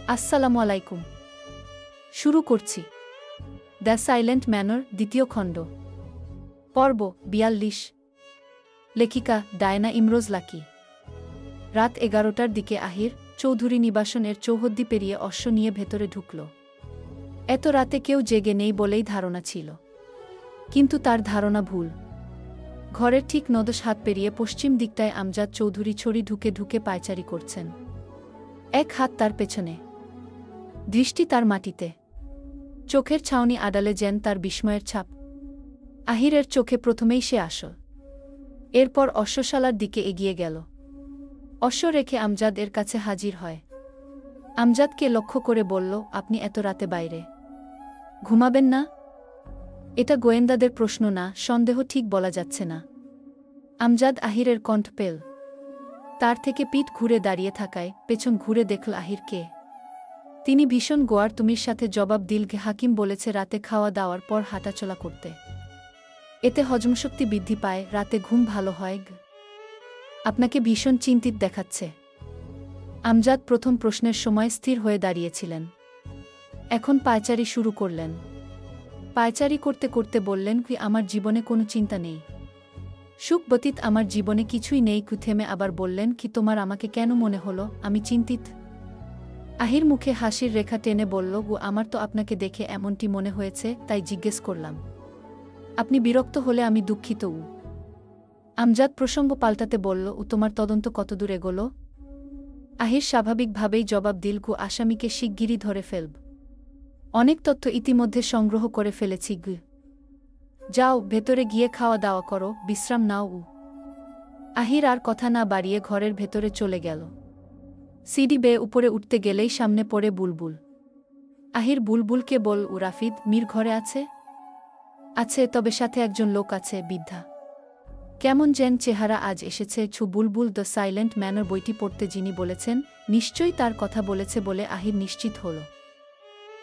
আসসালামু আলাইকুম। শুরু করছি দ্য সাইলেন্ট ম্যানর দ্বিতীয় খণ্ড, পর্ব ৪২। লেখিকা ডায়না ইমরোজ লাকি। রাত ১১টার দিকে আহির চৌধুরী নিবাসনের চৌহদ্দি পেরিয়ে অশ্ব নিয়ে ভেতরে ঢুকল। এত রাতে কেউ জেগে নেই বলেই ধারণা ছিল, কিন্তু তার ধারণা ভুল। ঘরের ঠিক নদশ হাত পেরিয়ে পশ্চিম দিকটায় আমজাদ চৌধুরী ছড়ি ঢুকে ঢুকে পায়চারি করছেন। এক হাত তার পেছনে, দৃষ্টি তার মাটিতে, চোখের ছাউনি আড়ালে যেন তার বিস্ময়ের ছাপ। আহিরের চোখে প্রথমেই সে আসল, এরপর অশ্বশালার দিকে এগিয়ে গেল। অশ্ব রেখে আমজাদ এর কাছে হাজির হয়। আমজাদকে লক্ষ্য করে বলল, আপনি এত রাতে বাইরে ঘুমাবেন না? এটা গোয়েন্দাদের প্রশ্ন না, সন্দেহ ঠিক বলা যাচ্ছে না। আমজাদ আহিরের কণ্ঠ পেল। তার থেকে পিঠ ঘুরে দাঁড়িয়ে থাকায় পেছন ঘুরে দেখল আহিরকে। তিনি ভীষণ গোয়ার তুমির সাথে জবাব দিল, হাকিম বলেছে রাতে খাওয়া দাওয়ার পর হাঁটাচলা করতে, এতে হজমশক্তি বৃদ্ধি পায়, রাতে ঘুম ভালো হয়। আপনাকে ভীষণ চিন্তিত দেখাচ্ছে। আমজাদ প্রথম প্রশ্নের সময় স্থির হয়ে দাঁড়িয়েছিলেন, এখন পায়চারি শুরু করলেন। পায়চারি করতে করতে বললেন, কি আমার জীবনে কোনো চিন্তা নেই, সুখ ব্যতীত আমার জীবনে কিছুই নেই। থেমে আবার বললেন, কি তোমার আমাকে কেন মনে হলো আমি চিন্তিত? আহির মুখে হাসির রেখা টেনে বলল, আমার তো আপনাকে দেখে এমনটি মনে হয়েছে, তাই জিজ্ঞেস করলাম। আপনি বিরক্ত হলে আমি দুঃখিত। আমজাদ প্রসঙ্গ পাল্টাতে বলল, তোমার তদন্ত কতদূর এগোল? আহির স্বাভাবিকভাবেই জবাব দিল, আসামিকে শিগগিরই ধরে ফেলব। অনেক তথ্য ইতিমধ্যে সংগ্রহ করে ফেলেছি। যাও, ভেতরে গিয়ে খাওয়া দাওয়া করো, বিশ্রাম নাও। আহির আর কথা না বাড়িয়ে ঘরের ভেতরে চলে গেল। সিঁড়ি বেয়ে উপরে উঠতে গেলেই সামনে পড়ে বুলবুল। আহির বুলবুলকে বল, রাফিদ মীর ঘরে আছে? আছে, তবে সাথে একজন লোক আছে, বৃদ্ধা, কেমন যেন চেহারা। আজ এসেছে। বুলবুল দ্য সাইলেন্ট ম্যানর বইটি পড়তে যিনি বলেছেন, নিশ্চয়ই তার কথা বলেছে বলে আহির নিশ্চিত হল।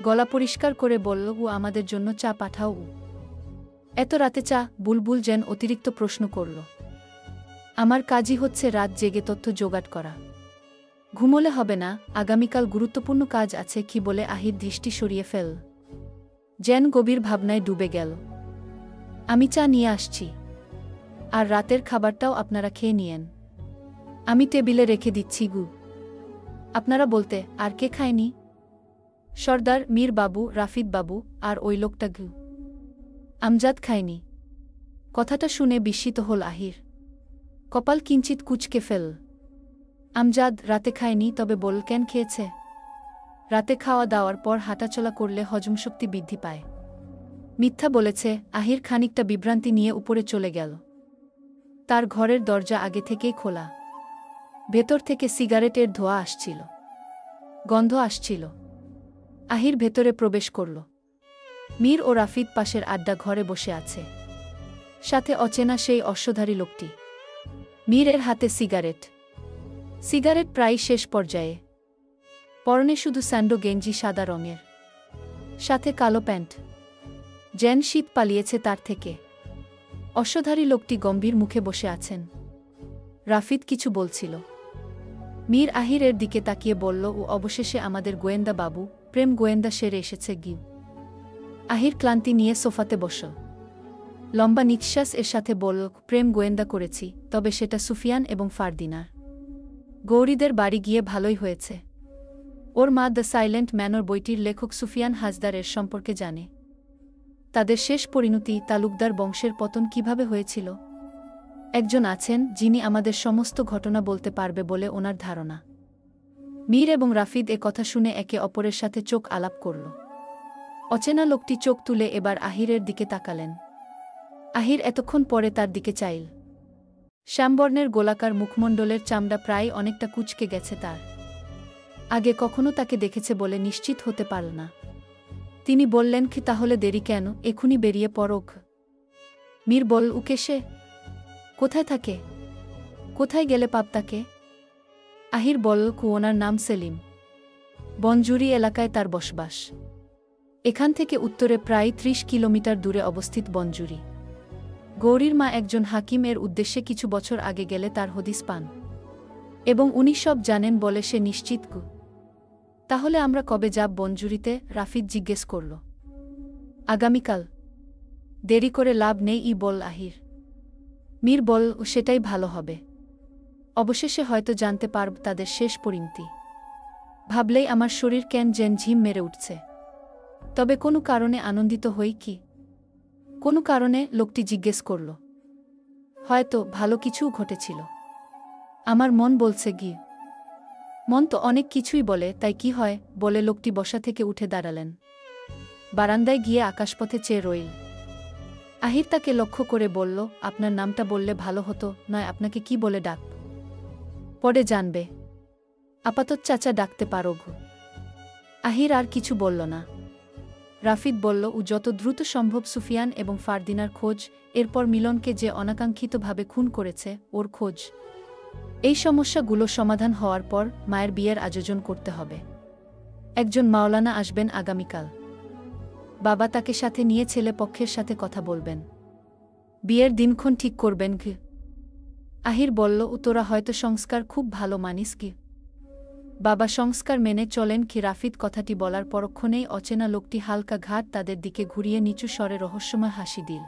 গলা পরিষ্কার করে বলল, আমাদের জন্য চা পাঠাও। এত রাতে চা? বুলবুল যেন অতিরিক্ত প্রশ্ন করল। আমার কাজই হচ্ছে রাত জেগে তথ্য জোগাড় করা। ঘুমোলে হবে না, আগামীকাল গুরুত্বপূর্ণ কাজ আছে। কি বলে আহির দৃষ্টি সরিয়ে ফেল, যেন গভীর ভাবনায় ডুবে গেল। আমি চা নিয়ে আসছি, আর রাতের খাবারটাও আপনারা খেয়ে নিয়েন, আমি টেবিলে রেখে দিচ্ছি। আপনারা বলতে আর কে খায়নি? সর্দার, মীর বাবু, রাফিদ বাবু আর ওই লোকটা। আমজাদ খায়নি? কথাটা শুনে বিস্মিত হল আহির। কপাল কিঞ্চিত কুঁচকে ফেল। আমজাদ রাতে খায়নি? তবে বল কেন খেয়েছে? রাতে খাওয়া দাওয়ার পর হাঁটাচলা করলে হজমশক্তি বৃদ্ধি পায়। মিথ্যা বলেছে। আহির খানিকটা বিভ্রান্তি নিয়ে উপরে চলে গেল। তার ঘরের দরজা আগে থেকেই খোলা। ভেতর থেকে সিগারেটের ধোঁয়া আসছিল, গন্ধ আসছিল। আহির ভেতরে প্রবেশ করল। মীর ও রাফিদ পাশের আড্ডা ঘরে বসে আছে, সাথে অচেনা সেই অশ্বধারী লোকটি। মীরের হাতে সিগারেট, সিগারেট প্রায় শেষ পর্যায়ে। পরনে শুধু স্যান্ডো গেঞ্জি সাদা রঙের, সাথে কালো প্যান্ট, যেন শীত পালিয়েছে তার থেকে। অশ্বধারী লোকটি গম্ভীর মুখে বসে আছেন। রাফিদ কিছু বলছিল। মীর আহিরের দিকে তাকিয়ে বলল, অবশেষে আমাদের গোয়েন্দা বাবু, প্রেম গোয়েন্দা সেরে এসেছে। আহির ক্লান্তি নিয়ে সোফাতে বসল। লম্বা নিঃশ্বাস এর সাথে বলল, প্রেম গোয়েন্দা করেছি, তবে সেটা সুফিয়ান এবং ফারদিনার। গৌরীদের বাড়ি গিয়ে ভালোই হয়েছে। ওর মা দ্য সাইলেন্ট ম্যানর বইটির লেখক সুফিয়ান হাজদারের সম্পর্কে জানে। তাদের শেষ পরিণতি, তালুকদার বংশের পতন কিভাবে হয়েছিল। একজন আছেন যিনি আমাদের সমস্ত ঘটনা বলতে পারবে বলে ওনার ধারণা। মীর এবং রাফিদ এ কথা শুনে একে অপরের সাথে চোখ আলাপ করল। অচেনা লোকটি চোখ তুলে এবার আহিরের দিকে তাকালেন। আহির এতক্ষণ পরে তার দিকে চাইল। শ্যামবর্ণের গোলাকার মুখমণ্ডলের চামড়া প্রায় অনেকটা কুঁচকে গেছে তার। আগে কখনো তাকে দেখেছে বলে নিশ্চিত হতে পারল না। তিনি বললেন, কি তাহলে দেরি কেন, এখুনি বেরিয়ে পড়োক। মীর বল, উকে সে কোথায় থাকে? কোথায় গেলে পাব তাকে? আহির বলল, ওনার নাম সেলিম, বনজুরি এলাকায় তার বসবাস। এখান থেকে উত্তরে প্রায় ৩০ কিলোমিটার দূরে অবস্থিত বনজুরি। গৌরীর মা একজন হাকিম, এর উদ্দেশ্যে কিছু বছর আগে গেলে তার হদিস পান, এবং উনি সব জানেন বলে সে নিশ্চিত। তাহলে আমরা কবে যাব বনজুরিতে? রাফিদ জিজ্ঞেস করল। আগামীকাল। দেরি করে লাভ নেই বল আহির। মীর বল, সেটাই ভালো হবে। অবশেষে হয়তো জানতে পারব তাদের শেষ পরিণতি। ভাবলেই আমার শরীর কেন যেন ঝিম মেরে উঠছে। তবে কোনো কারণে আনন্দিত হই কি? কোনো কারণে? লোকটি জিজ্ঞেস করল। হয়তো ভালো কিছুও ঘটেছিল। আমার মন বলছে গি। মন তো অনেক কিছুই বলে, তাই কি হয়? বলে লোকটি বসা থেকে উঠে দাঁড়ালেন। বারান্দায় গিয়ে আকাশপথে চেয়ে রইল। আহির তাকে লক্ষ্য করে বলল, আপনার নামটা বললে ভালো হতো, নয় আপনাকে কি বলে ডাক? পরে জানবে। আপাতত চাচা ডাকতে পারো গো। আহির আর কিছু বলল না। রাফিদ বলল, ও যত দ্রুত সম্ভব সুফিয়ান এবং ফারদিনার খোঁজ, এরপর মিলনকে যে অনাকাঙ্ক্ষিতভাবে খুন করেছে ওর খোঁজ। এই সমস্যাগুলো সমাধান হওয়ার পর মায়ের বিয়ের আয়োজন করতে হবে। একজন মাওলানা আসবেন আগামীকাল। বাবা তাকে সাথে নিয়ে ছেলে পক্ষের সাথে কথা বলবেন। বিয়ের দিনক্ষণ ঠিক করবেন কি? আহির বলল, তোরা হয়তো সংস্কার খুব ভালো মানিস কি? বাবা সংস্কার মেনে চলেন কি? রাফিদ কথাটি বলার পরক্ষণেই অচেনা লোকটি হালকা ঘাট তাদের দিকে ঘুরিয়ে নিচু স্বরে রহস্যময় হাসি দিল।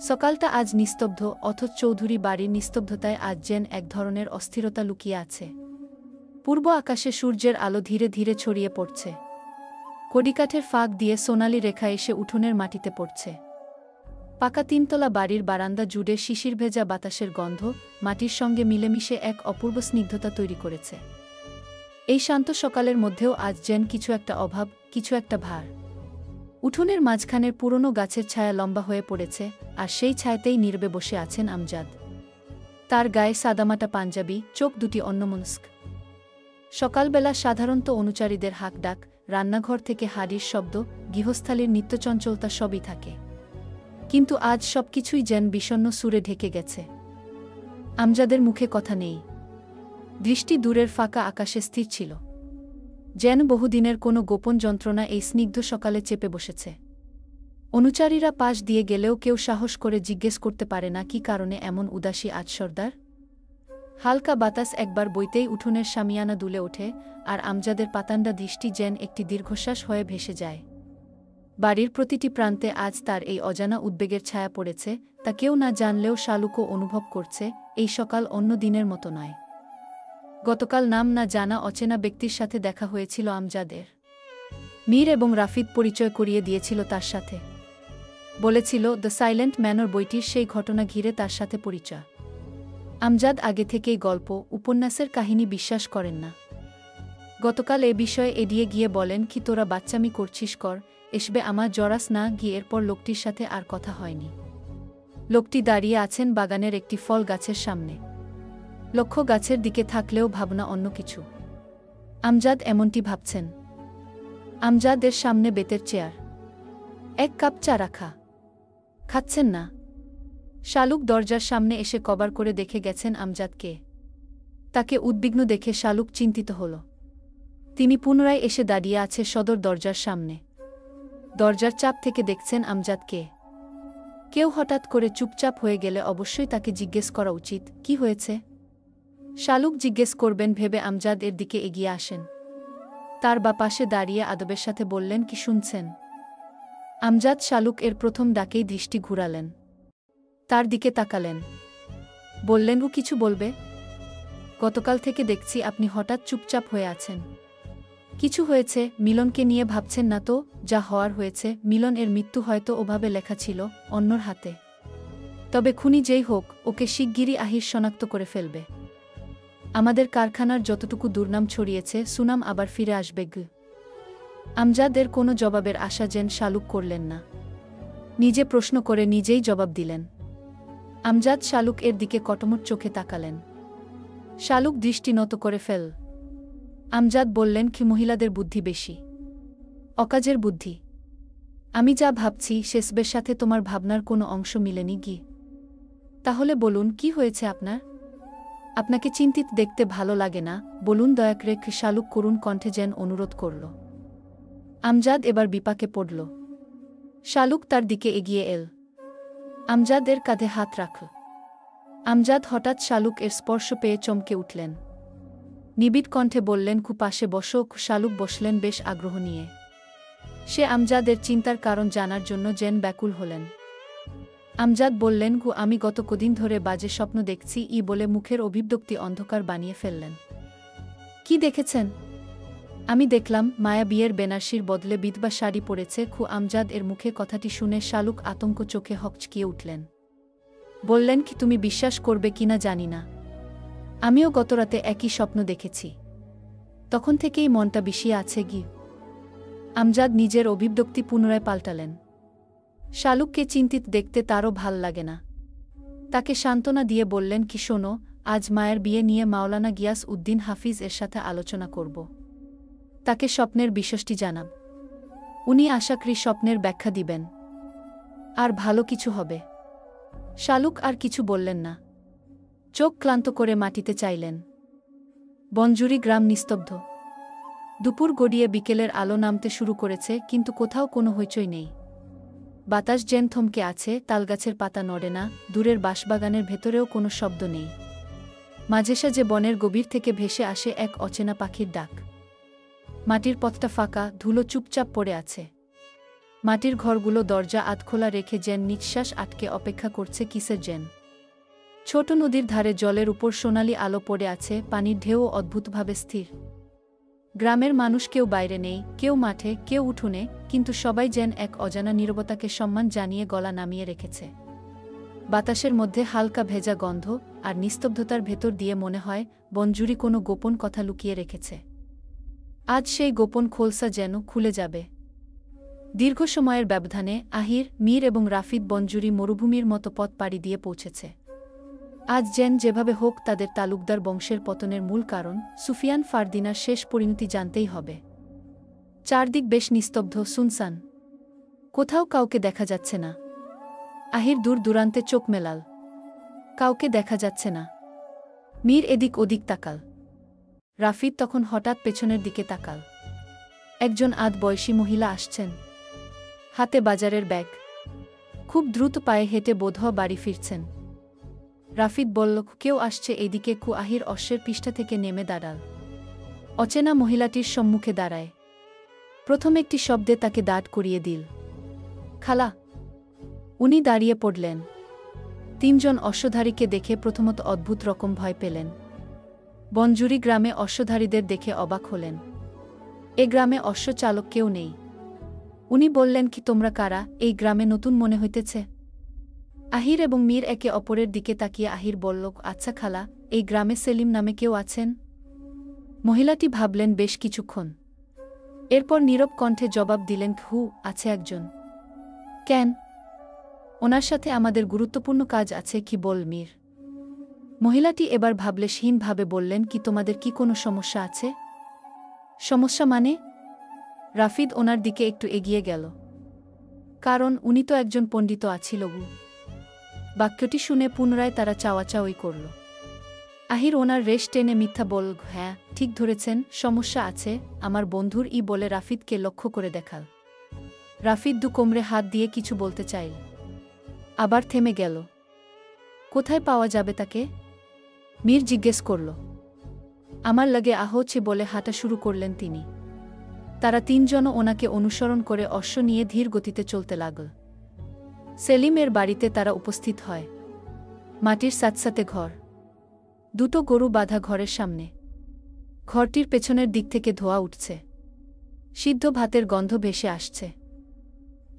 সকালটা আজ নিস্তব্ধ, অথচ চৌধুরী বাড়ির নিস্তব্ধতায় আজ যেন এক ধরনের অস্থিরতা লুকিয়ে আছে। পূর্ব আকাশে সূর্যের আলো ধীরে ধীরে ছড়িয়ে পড়ছে। কড়িকাঠের ফাঁক দিয়ে সোনালি রেখা এসে উঠোনের মাটিতে পড়ছে। পাকা তিনতলা বাড়ির বারান্দা জুড়ে শিশির ভেজা বাতাসের গন্ধ মাটির সঙ্গে মিলেমিশে এক অপূর্ব স্নিগ্ধতা তৈরি করেছে। এই শান্ত সকালের মধ্যেও আজ যেন কিছু একটা অভাব, কিছু একটা ভার। উঠোনের মাঝখানের পুরনো গাছের ছায়া লম্বা হয়ে পড়েছে, আর সেই ছায়াতেই নীরবে বসে আছেন আমজাদ। তার গায়ে সাদামাটা পাঞ্জাবি, চোখ দুটি অন্যমনস্ক। সকালবেলা সাধারণত অনুচারীদের হাঁকডাক, রান্নাঘর থেকে হাড়ির শব্দ, গৃহস্থালির নিত্যচঞ্চলতা সবই থাকে। কিন্তু আজ সবকিছুই যেন বিষণ্ণ সুরে ঢেকে গেছে। আমজাদের মুখে কথা নেই। দৃষ্টি দূরের ফাঁকা আকাশে স্থির ছিল। যেন বহুদিনের কোনো গোপন যন্ত্রণা এই স্নিগ্ধ সকালে চেপে বসেছে। অনুচারীরা পাশ দিয়ে গেলেও কেউ সাহস করে জিজ্ঞেস করতে পারে না কি কারণে এমন উদাসী আজ সর্দার। হালকা বাতাস একবার বইতেই উঠোনের শামিয়ানা দুলে ওঠে, আর আমজাদের পাতান্ডা দৃষ্টি যেন একটি দীর্ঘশ্বাস হয়ে ভেসে যায়। বাড়ির প্রতিটি প্রান্তে আজ তার এই অজানা উদ্বেগের ছায়া পড়েছে, তা কেউ না জানলেও শালুকও অনুভব করছে এই সকাল অন্য দিনের মতো নয়। গতকাল নাম না জানা অচেনা ব্যক্তির সাথে দেখা হয়েছিল আমজাদের। মীর এবং রাফিদ পরিচয় করিয়ে দিয়েছিল তার সাথে। বলেছিল দ্য সাইলেন্ট ম্যানর বইটির সেই ঘটনা ঘিরে তার সাথে পরিচয়। আমজাদ আগে থেকেই গল্প, উপন্যাসের কাহিনী বিশ্বাস করেন না। গতকাল এ বিষয়ে এড়িয়ে গিয়ে বলেন, কি তোরা বাচ্চামি করছিস কর, এসবে আমার জরাস না গিয়ে। এরপর লোকটির সাথে আর কথা হয়নি। লোকটি দাঁড়িয়ে আছেন বাগানের একটি ফল গাছের সামনে। লক্ষ্য গাছের দিকে থাকলেও ভাবনা অন্য কিছু। আমজাদ এমনটি ভাবছেন। আমজাদের সামনে বেতের চেয়ার, এক কাপ চা রাখা। খাচ্ছেন না। শালুক দরজার সামনে এসে কবার করে দেখে গেছেন আমজাদকে। তাকে উদ্বিগ্ন দেখে শালুক চিন্তিত হল। তিনি পুনরায় এসে দাঁড়িয়ে আছে সদর দরজার সামনে। দরজার চাপ থেকে দেখছেন আমজাদকে। কেউ হঠাৎ করে চুপচাপ হয়ে গেলে অবশ্যই তাকে জিজ্ঞেস করা উচিত, কি হয়েছে? শালুক জিজ্ঞেস করবেন ভেবে আমজাদ এর দিকে এগিয়ে আসেন। তার বা পাশে দাঁড়িয়ে আদবের সাথে বললেন, কি শুনছেন? আমজাদ শালুক এর প্রথম ডাকেই দৃষ্টি ঘুরালেন। তার দিকে তাকালেন। বললেন, ও কিছু বলবে? গতকাল থেকে দেখছি আপনি হঠাৎ চুপচাপ হয়ে আছেন। কিছু হয়েছে? মিলনকে নিয়ে ভাবছেন না তো? যা হওয়ার হয়েছে, মিলন এর মৃত্যু হয়তো ওভাবে লেখা ছিল, অন্যর হাতে। তবে খুনি যেই হোক, ওকে শিগগিরই আহির শনাক্ত করে ফেলবে। আমাদের কারখানার যতটুকু দুর্নাম ছড়িয়েছে, সুনাম আবার ফিরে আসবে। আমজাদের কোনো জবাবের আশা যেন শালুক করলেন না। নিজে প্রশ্ন করে নিজেই জবাব দিলেন। আমজাদ শালুক এর দিকে কটমট চোখে তাকালেন। শালুক দৃষ্টি নত করে ফেল। আমজাদ বললেন, কি মহিলাদের বুদ্ধি বেশি? অকাজের বুদ্ধি। আমি যা ভাবছি শেষবের সাথে তোমার ভাবনার কোনো অংশ মিলেনি গি। তাহলে বলুন, কি হয়েছে আপনার? আপনাকে চিন্তিত দেখতে ভালো লাগে না, বলুন দয়া করে। শালুক করুণ কণ্ঠে যেন অনুরোধ করল। আমজাদ এবার বিপাকে পড়ল। শালুক তার দিকে এগিয়ে এল। আমজাদ এর কাঁধে হাত রাখল। আমজাদ হঠাৎ শালুক এর স্পর্শ পেয়ে চমকে উঠলেন। নিবিড় কণ্ঠে বললেন, কু পাশে বসো। শালুক বসলেন বেশ আগ্রহ নিয়ে। সে আমজাদের চিন্তার কারণ জানার জন্য যেন ব্যাকুল হলেন। আমজাদ বললেন, কু আমি গত কদিন ধরে বাজে স্বপ্ন দেখছি বলে মুখের অভিব্যক্তি অন্ধকার বানিয়ে ফেললেন। কি দেখেছেন? আমি দেখলাম মায়া বিয়ের বেনারসির বদলে বিধবা শাড়ি পরেছে। আমজাদ এর মুখে কথাটি শুনে শালুক আতঙ্ক চোখে হকচকিয়ে উঠলেন। বললেন, কি তুমি বিশ্বাস করবে কিনা জানি না, আমিও গতরাতে একই স্বপ্ন দেখেছি। তখন থেকেই মনটা বিষিয়ে আছে গি। আমজাদ নিজের অভিব্যক্তি পুনরায় পাল্টালেন। শালুককে চিন্তিত দেখতে তারও ভাল লাগে না। তাকে সান্ত্বনা দিয়ে বললেন, কি শোনো, আজ মায়ের বিয়ে নিয়ে মাওলানা গিয়াস উদ্দিন হাফিজ এর সাথে আলোচনা করব। তাকে স্বপ্নের বিষয়টি জানাব। উনি আশা করি স্বপ্নের ব্যাখ্যা দিবেন, আর ভালো কিছু হবে। শালুক আর কিছু বললেন না, চোখ ক্লান্ত করে মাটিতে চাইলেন। বনজুরি গ্রাম নিস্তব্ধ। দুপুর গড়িয়ে বিকেলের আলো নামতে শুরু করেছে, কিন্তু কোথাও কোনো হইচই নেই। বাতাস যেন থমকে আছে, তালগাছের পাতা নড়ে না, দূরের বাঁশবাগানের ভেতরেও কোনো শব্দ নেই। মাঝে সাঝে বনের গভীর থেকে ভেসে আসে এক অচেনা পাখির ডাক। মাটির পথটা ফাঁকা, ধুলো চুপচাপ পড়ে আছে। মাটির ঘরগুলো দরজা আধখোলা রেখে যেন নিঃশ্বাস আটকে অপেক্ষা করছে কিসের যেন। ছোট নদীর ধারে জলের উপর সোনালি আলো পড়ে আছে, পানির ঢেউও অদ্ভুতভাবে স্থির। গ্রামের মানুষ কেউ বাইরে নেই, কেউ মাঠে, কেউ উঠোনে, কিন্তু সবাই যেন এক অজানা নীরবতাকে সম্মান জানিয়ে গলা নামিয়ে রেখেছে। বাতাসের মধ্যে হালকা ভেজা গন্ধ, আর নিস্তব্ধতার ভেতর দিয়ে মনে হয় বনজুরি কোনো গোপন কথা লুকিয়ে রেখেছে। আজ সেই গোপন খোলসা যেন খুলে যাবে। দীর্ঘ সময়ের ব্যবধানে আহির, মীর এবং রাফিদ বনজুরি মরুভূমির মতো পথ পাড়ি দিয়ে পৌঁছেছে। আজ যেন যেভাবে হোক তাদের তালুকদার বংশের পতনের মূল কারণ সুফিয়ান ফারদিনার শেষ পরিণতি জানতেই হবে। চারদিক বেশ নিস্তব্ধ, সুনসান। কোথাও কাউকে দেখা যাচ্ছে না। আহির দূর দূরান্তে চোখ মেলাল। কাউকে দেখা যাচ্ছে না। মীর এদিক ওদিক তাকাল। রাফিদ তখন হঠাৎ পেছনের দিকে তাকাল। একজন বয়সী মহিলা আসছেন, হাতে বাজারের ব্যাগ। খুব দ্রুত পায়ে হেঁটে বোধহয় বাড়ি ফিরছেন। রাফিদ বলল, কেউ আসছে এইদিকে। আহির অশ্বের পৃষ্ঠা থেকে নেমে দাঁড়াল। অচেনা মহিলাটির সম্মুখে দাঁড়ায়। প্রথম একটি শব্দে তাকে দাঁড় করিয়ে দিল। খালা। উনি দাঁড়িয়ে পড়লেন। তিনজন অশ্বধারীকে দেখে প্রথমত অদ্ভুত রকম ভয় পেলেন। বনজুরি গ্রামে অশ্বধারীদের দেখে অবাক হলেন। এ গ্রামে অশ্বচালক কেউ নেই। উনি বললেন, কি তোমরা কারা? এই গ্রামে নতুন মনে হইতেছে। আহির এবং মীর একে অপরের দিকে তাকিয়ে আহির বলল, আচ্ছা খালা, এই গ্রামে সেলিম নামে কেউ আছেন? মহিলাটি ভাবলেন বেশ কিছুক্ষণ। এরপর নীরব কণ্ঠে জবাব দিলেন, আছে একজন। কেন? ওনার সাথে আমাদের গুরুত্বপূর্ণ কাজ আছে। কি বল মীর? মহিলাটি এবার ভাবলেশহীনভাবে বললেন, কি তোমাদের কি কোনো সমস্যা আছে? সমস্যা মানে? রাফিদ ওনার দিকে একটু এগিয়ে গেল। কারণ উনি তো একজন পণ্ডিত আছিল গু। বাক্যটি শুনে পুনরায় তারা চাওয়াচাওয়ি করল। আহির ওনার রেশ টেনে মিথ্যা বলল, হ্যাঁ ঠিক ধরেছেন, সমস্যা আছে আমার বন্ধুর বলে রাফিদকে লক্ষ্য করে দেখাল। রাফিদ দু কোমরে হাত দিয়ে কিছু বলতে চাইল, আবার থেমে গেল। কোথায় পাওয়া যাবে তাকে? মীর জিজ্ঞেস করল। আমার লাগে আহছে বলে হাঁটা শুরু করলেন তিনি। তারা তিনজনও ওনাকে অনুসরণ করে অশ্ব নিয়ে ধীর গতিতে চলতে লাগল। সেলিমের বাড়িতে তারা উপস্থিত হয়। মাটির সাথসাথে ঘর, দুটো গরু বাঁধা ঘরের সামনে। ঘরটির পেছনের দিক থেকে ধোঁয়া উঠছে, সিদ্ধ ভাতের গন্ধ ভেসে আসছে।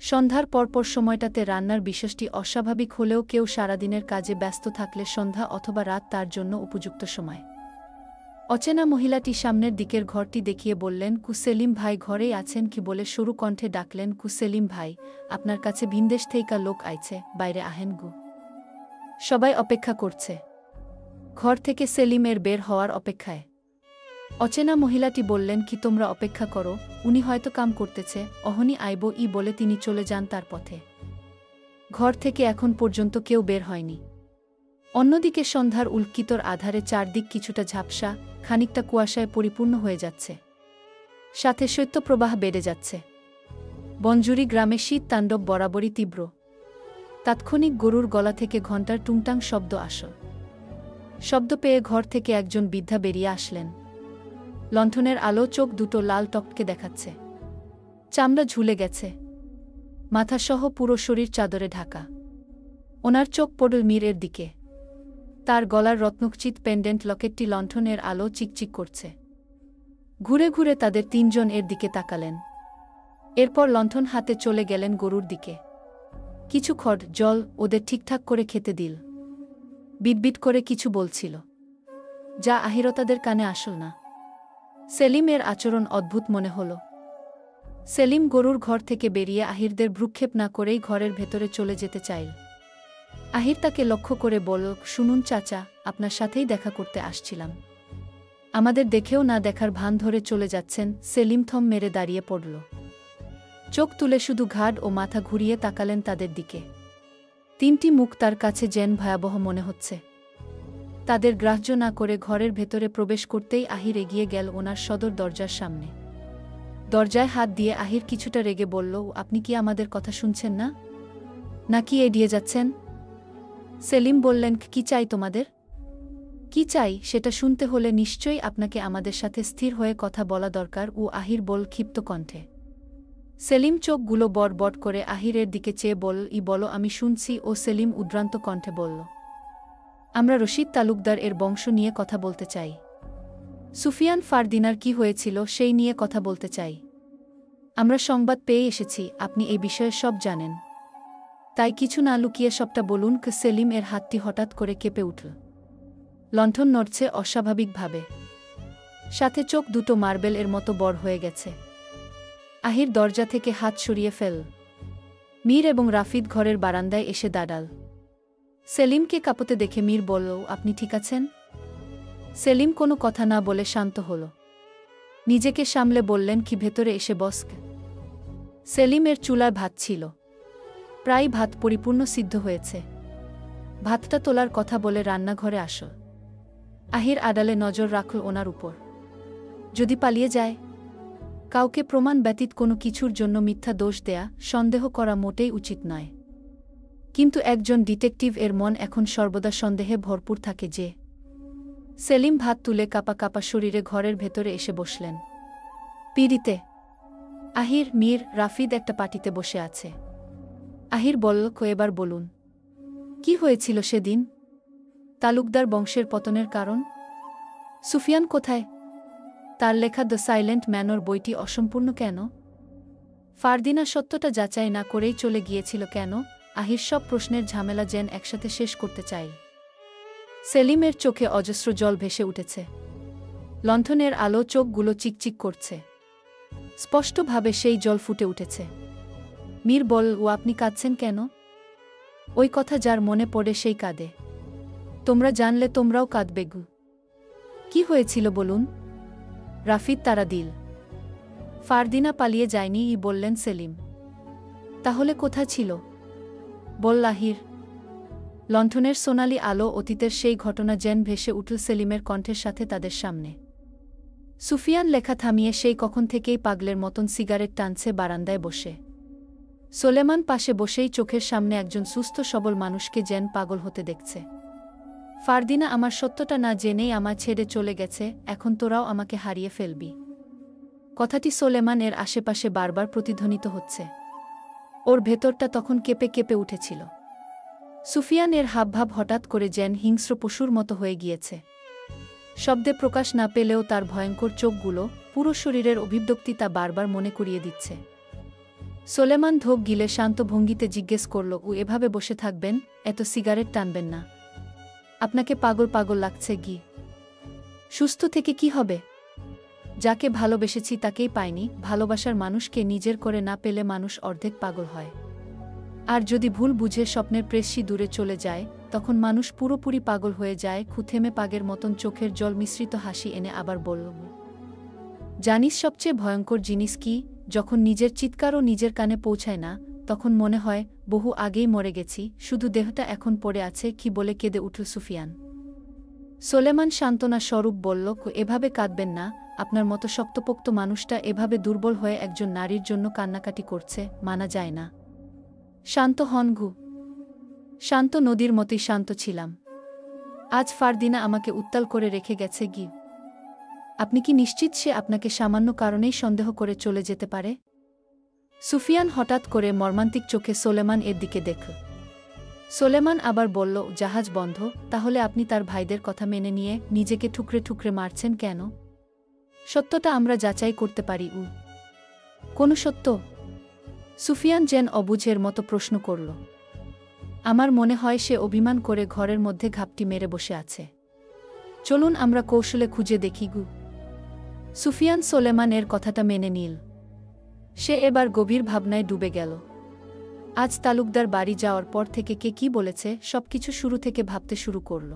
সন্ধ্যার পরপর সময়টাতে রান্নার বিষয়টি অস্বাভাবিক হলেও কেউ সারাদিনের কাজে ব্যস্ত থাকলে সন্ধ্যা অথবা রাত তার জন্য উপযুক্ত সময়। অচেনা মহিলাটি সামনের দিকের ঘরটি দেখিয়ে বললেন, সেলিম ভাই ঘরেই আছেন কি? বলে সরু কণ্ঠে ডাকলেন, সেলিম ভাই, আপনার কাছে ভিনদেশ থেইকা লোক আইছে, বাইরে আহেন গু। সবাই অপেক্ষা করছে। ঘর থেকে সেলিমের বের হওয়ার অপেক্ষায়। অচেনা মহিলাটি বললেন, কি তোমরা অপেক্ষা করো, উনি হয়তো কাম করতেছে, অহনি আইব বলে তিনি চলে যান তার পথে। ঘর থেকে এখন পর্যন্ত কেউ বের হয়নি। অন্যদিকে সন্ধ্যার উল্কিতর আধারে চারদিক কিছুটা ঝাপসা, খানিকটা কুয়াশায় পরিপূর্ণ হয়ে যাচ্ছে। সাথে শৈত্যপ্রবাহ বেড়ে যাচ্ছে। বনজুরি গ্রামে শীত তাণ্ডব বরাবরই তীব্র। তাৎক্ষণিক গরুর গলা থেকে ঘণ্টার টুংটাং শব্দ আসল। শব্দ পেয়ে ঘর থেকে একজন বৃদ্ধা বেরিয়ে আসলেন। লণ্ঠনের আলো চোখ দুটো লাল টকটকে দেখাচ্ছে। চামড়া ঝুলে গেছে, মাথাসহ পুরো শরীর চাদরে ঢাকা। ওনার চোখ পড়ল মীরের দিকে। তার গলার রত্নখচিত পেন্ডেন্ট লকেটটি লণ্ঠনের আলো চিকচিক করছে। ঘুরে ঘুরে তাদের তিনজন এর দিকে তাকালেন। এরপর লণ্ঠন হাতে চলে গেলেন গরুর দিকে। কিছু খড়, জল ওদের ঠিকঠাক করে খেতে দিল। বিটবিট করে কিছু বলছিল, যা আহিরতাদের কানে আসল না। সেলিমের আচরণ অদ্ভুত মনে হল। সেলিম গরুর ঘর থেকে বেরিয়ে আহিরদের ভ্রুক্ষেপ না করেই ঘরের ভেতরে চলে যেতে চাইল। আহির তাকে লক্ষ্য করে বলল, শুনুন চাচা, আপনার সাথেই দেখা করতে আসছিলাম। আমাদের দেখেও না দেখার ভান ধরে চলে যাচ্ছেন। সেলিম থম মেরে দাঁড়িয়ে পড়ল। চোখ তুলে শুধু ঘাড় ও মাথা ঘুরিয়ে তাকালেন তাদের দিকে। তিনটি মুখ তার কাছে যেন ভয়াবহ মনে হচ্ছে। তাদের গ্রাহ্য না করে ঘরের ভেতরে প্রবেশ করতেই আহির এগিয়ে গেল ওনার সদর দরজার সামনে। দরজায় হাত দিয়ে আহির কিছুটা রেগে বলল, আপনি কি আমাদের কথা শুনছেন না, নাকি এড়িয়ে যাচ্ছেন? সেলিম বললেন, কি চাই তোমাদের? কি চাই সেটা শুনতে হলে নিশ্চয়ই আপনাকে আমাদের সাথে স্থির হয়ে কথা বলা দরকার। আহির বল ক্ষিপ্ত কণ্ঠে। সেলিম চোখগুলো বড় করে আহিরের দিকে চেয়ে বলো আমি শুনছি। ও সেলিম উদ্ভ্রান্ত কণ্ঠে বলল, আমরা রশিদ তালুকদার এর বংশ নিয়ে কথা বলতে চাই। সুফিয়ান ফারদিনার কি হয়েছিল সেই নিয়ে কথা বলতে চাই। আমরা সংবাদ পেয়ে এসেছি আপনি এই বিষয়ে সব জানেন, তাই কিছু না লুকিয়ে সবটা বলুন। সেলিম এর হাতটি হঠাৎ করে কেঁপে উঠল। লণ্ঠন নড়ছে অস্বাভাবিকভাবে, সাথে চোখ দুটো মার্বেল এর মতো বড় হয়ে গেছে। আহির দরজা থেকে হাত সরিয়ে ফেল। মীর এবং রাফিদ ঘরের বারান্দায় এসে দাঁড়াল। সেলিমকে কাঁপতে দেখে মীর বলল, আপনি ঠিক আছেন? সেলিম কোনো কথা না বলে শান্ত হল। নিজেকে সামলে বললেন, কি ভেতরে এসে বসক। সেলিমের চুলায় ভাত ছিল, প্রায় ভাত পরিপূর্ণ সিদ্ধ হয়েছে। ভাতটা তোলার কথা বলে রান্নাঘরে আসল। আহির আড়ালে নজর রাখল ওনার উপর। যদি পালিয়ে যায়? কাউকে প্রমাণ ব্যতীত কোনো কিছুর জন্য মিথ্যা দোষ দেয়া, সন্দেহ করা মোটেই উচিত নয়। কিন্তু একজন ডিটেকটিভ এর মন এখন সর্বদা সন্দেহে ভরপুর থাকে যে। সেলিম ভাত তুলে কাপা কাপা শরীরে ঘরের ভেতরে এসে বসলেন। পিড়িতে আহির, মীর, রাফিদ একটা পার্টিতে বসে আছে। আহির বলল, এবার বলুন, কি হয়েছিল সেদিন? তালুকদার বংশের পতনের কারণ? সুফিয়ান কোথায়? তার লেখা দ্য সাইলেন্ট ম্যানর বইটি অসম্পূর্ণ কেন? ফারদিনা সত্যটা যাচাই না করেই চলে গিয়েছিল কেন? আহির সব প্রশ্নের ঝামেলা যেন একসাথে শেষ করতে চাই। সেলিমের চোখে অজস্র জল ভেসে উঠেছে। লণ্ঠনের আলো চোখগুলো চিকচিক করছে। স্পষ্টভাবে সেই জল ফুটে উঠেছে। মীর বল, আপনি কাঁদছেন কেন? ওই কথা যার মনে পড়ে সেই কাঁদে। তোমরা জানলে তোমরাও কাঁদবে গু। কি হয়েছিল বলুন? রাফিদ তারা দিল। ফারদিনা পালিয়ে যায়নি বললেন সেলিম। তাহলে কোথায় ছিল? বল আহির। লণ্ঠনের সোনালি আলো অতীতের সেই ঘটনা যেন ভেসে উঠল সেলিমের কণ্ঠের সাথে তাদের সামনে। সুফিয়ান লেখা থামিয়ে সেই কখন থেকেই পাগলের মতন সিগারেট টানছে বারান্দায় বসে। সোলেমান পাশে বসেই চোখের সামনে একজন সুস্থ সবল মানুষকে যেন পাগল হতে দেখছে। ফারদিনা আমার সত্যটা না জেনেই আমার ছেড়ে চলে গেছে, এখন তোরাও আমাকে হারিয়ে ফেলবি। কথাটি সোলেমান এর আশেপাশে বারবার প্রতিধ্বনিত হচ্ছে। ওর ভেতরটা তখন কেঁপে কেঁপে উঠেছিল। সুফিয়ান এর হাবভাব হঠাৎ করে যেন হিংস্র পশুর মতো হয়ে গিয়েছে। শব্দে প্রকাশ না পেলেও তার ভয়ঙ্কর চোখগুলো, পুরো শরীরের অভিব্যক্তি তা বারবার মনে করিয়ে দিচ্ছে। সোলেমান ধোক গিলে শান্ত ভঙ্গিতে জিজ্ঞেস করল, এভাবে বসে থাকবেন? এত সিগারেট টানবেন না? আপনাকে পাগল পাগল লাগছে কি? সুস্থ থেকে কি হবে? যাকে ভালোবেসেছি তাকেই পাইনি। ভালোবাসার মানুষকে নিজের করে না পেলে মানুষ অর্ধেক পাগল হয়। আর যদি ভুল বুঝে স্বপ্নের প্রেষী দূরে চলে যায়, তখন মানুষ পুরোপুরি পাগল হয়ে যায়। খুথেমে পাগের মতন চোখের জল মিশ্রিত হাসি এনে আবার বলল, জানিস সবচেয়ে ভয়ঙ্কর জিনিস কি? যখন নিজের চিৎকারও নিজের কানে পৌঁছায় না, তখন মনে হয় বহু আগেই মরে গেছি, শুধু দেহটা এখন পড়ে আছে। কি বলে কেঁদে উঠল সুফিয়ান। সোলেমান সান্ত্বনা স্বরূপ বলল, এভাবে কাঁদবেন না। আপনার মতো শক্তপোক্ত মানুষটা এভাবে দুর্বল হয়ে একজন নারীর জন্য কান্নাকাটি করছে, মানা যায় না। শান্ত হন গু। শান্ত নদীর মতোই শান্ত ছিলাম। আজ ফারদিনা আমাকে উত্তাল করে রেখে গেছে গি। আপনি কি নিশ্চিত সে আপনাকে সামান্য কারণেই সন্দেহ করে চলে যেতে পারে? সুফিয়ান হঠাৎ করে মর্মান্তিক চোখে সোলেমান এর দিকে দেখল। সোলেমান আবার বলল, জাহাজ বন্ধ, তাহলে আপনি তার ভাইদের কথা মেনে নিয়ে নিজেকে ঠুকরে ঠুকরে মারছেন কেন? সত্যটা আমরা যাচাই করতে পারি। কোন সত্য? সুফিয়ান যেন অবুঝের মতো প্রশ্ন করল। আমার মনে হয় সে অভিমান করে ঘরের মধ্যে ঘাপটি মেরে বসে আছে। চলুন আমরা কৌশলে খুঁজে দেখি। সুফিয়ান সোলেমানের কথাটা মেনে নিল। সে এবার গভীর ভাবনায় ডুবে গেল। আজ তালুকদার বাড়ি যাওয়ার পর থেকে কে কি বলেছে সবকিছু শুরু থেকে ভাবতে শুরু করল।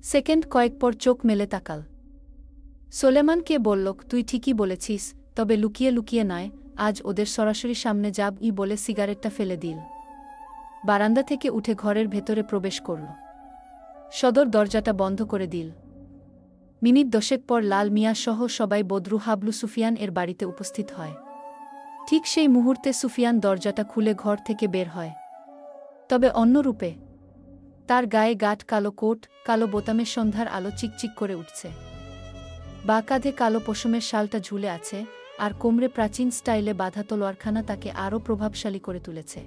সেকেন্ড কয়েক পর চোখ মেলে তাকাল। সোলেমানকে বলল, তুই ঠিকই বলেছিস, তবে লুকিয়ে লুকিয়ে নয়, আজ ওদের সরাসরি সামনে যাব বলে সিগারেটটা ফেলে দিল। বারান্দা থেকে উঠে ঘরের ভেতরে প্রবেশ করল। সদর দরজাটা বন্ধ করে দিল। মিনিট 10 পর লাল মিয়া সহ সবাই বদরু হাবলু সুফিয়ান এর বাড়িতে উপস্থিত হয়। ঠিক সেই মুহূর্তে সুফিয়ান দরজাটা খুলে ঘর থেকে বের হয়। তবে অন্য রূপে। তার গায়ে গাঢ় কালো কোট, কালো বোতামে সন্ধ্যার আলো চিকচিক করে উঠছে। বা কাঁধে কালো পশমের শালটা ঝুলে আছে, আর কোমরে প্রাচীন স্টাইলে বাঁধা তলোয়ারখানা তাকে আরও প্রভাবশালী করে তুলেছে।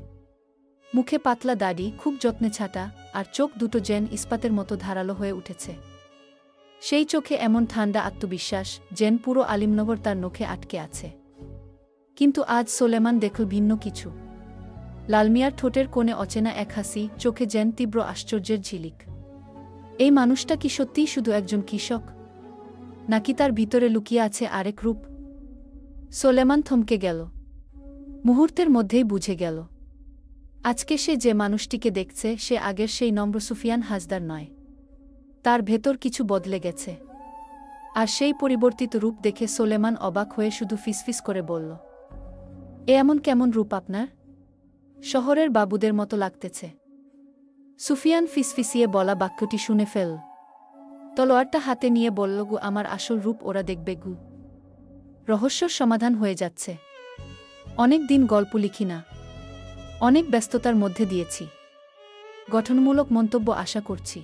মুখে পাতলা দাড়ি, খুব যত্নে ছাটা, আর চোখ দুটো যেন ইস্পাতের মতো ধারালো হয়ে উঠেছে। সেই চোখে এমন ঠান্ডা আত্মবিশ্বাস, যেন পুরো আলিমনগর তার নখে আটকে আছে। কিন্তু আজ সোলেমান দেখল ভিন্ন কিছু। লালমিয়ার ঠোঁটের কোণে অচেনা এক হাসি, চোখে যেন তীব্র আশ্চর্যের ঝিলিক। এই মানুষটা কি সত্যিই শুধু একজন কৃষক, নাকি তার ভিতরে লুকিয়ে আছে আরেক রূপ? সোলেমান থমকে গেল। মুহূর্তের মধ্যেই বুঝে গেল, আজকে সে যে মানুষটিকে দেখছে সে আগের সেই নম্র সুফিয়ান হাজদার নয়। তার ভেতর কিছু বদলে গেছে। আর সেই পরিবর্তিত রূপ দেখে সোলেমান অবাক হয়ে শুধু ফিসফিস করে বলল, এ এমন কেমন রূপ আপনার? শহরের বাবুদের মতো লাগতেছে। সুফিয়ান ফিসফিসিয়ে বলা বাক্যটি শুনে ফেল। তলোয়ারটা হাতে নিয়ে বলল, আমার আসল রূপ ওরা দেখবে। রহস্যর সমাধান হয়ে যাচ্ছে। অনেক দিন গল্প লিখি না, অনেক ব্যস্ততার মধ্যে দিয়েছি। গঠনমূলক মন্তব্য আশা করছি।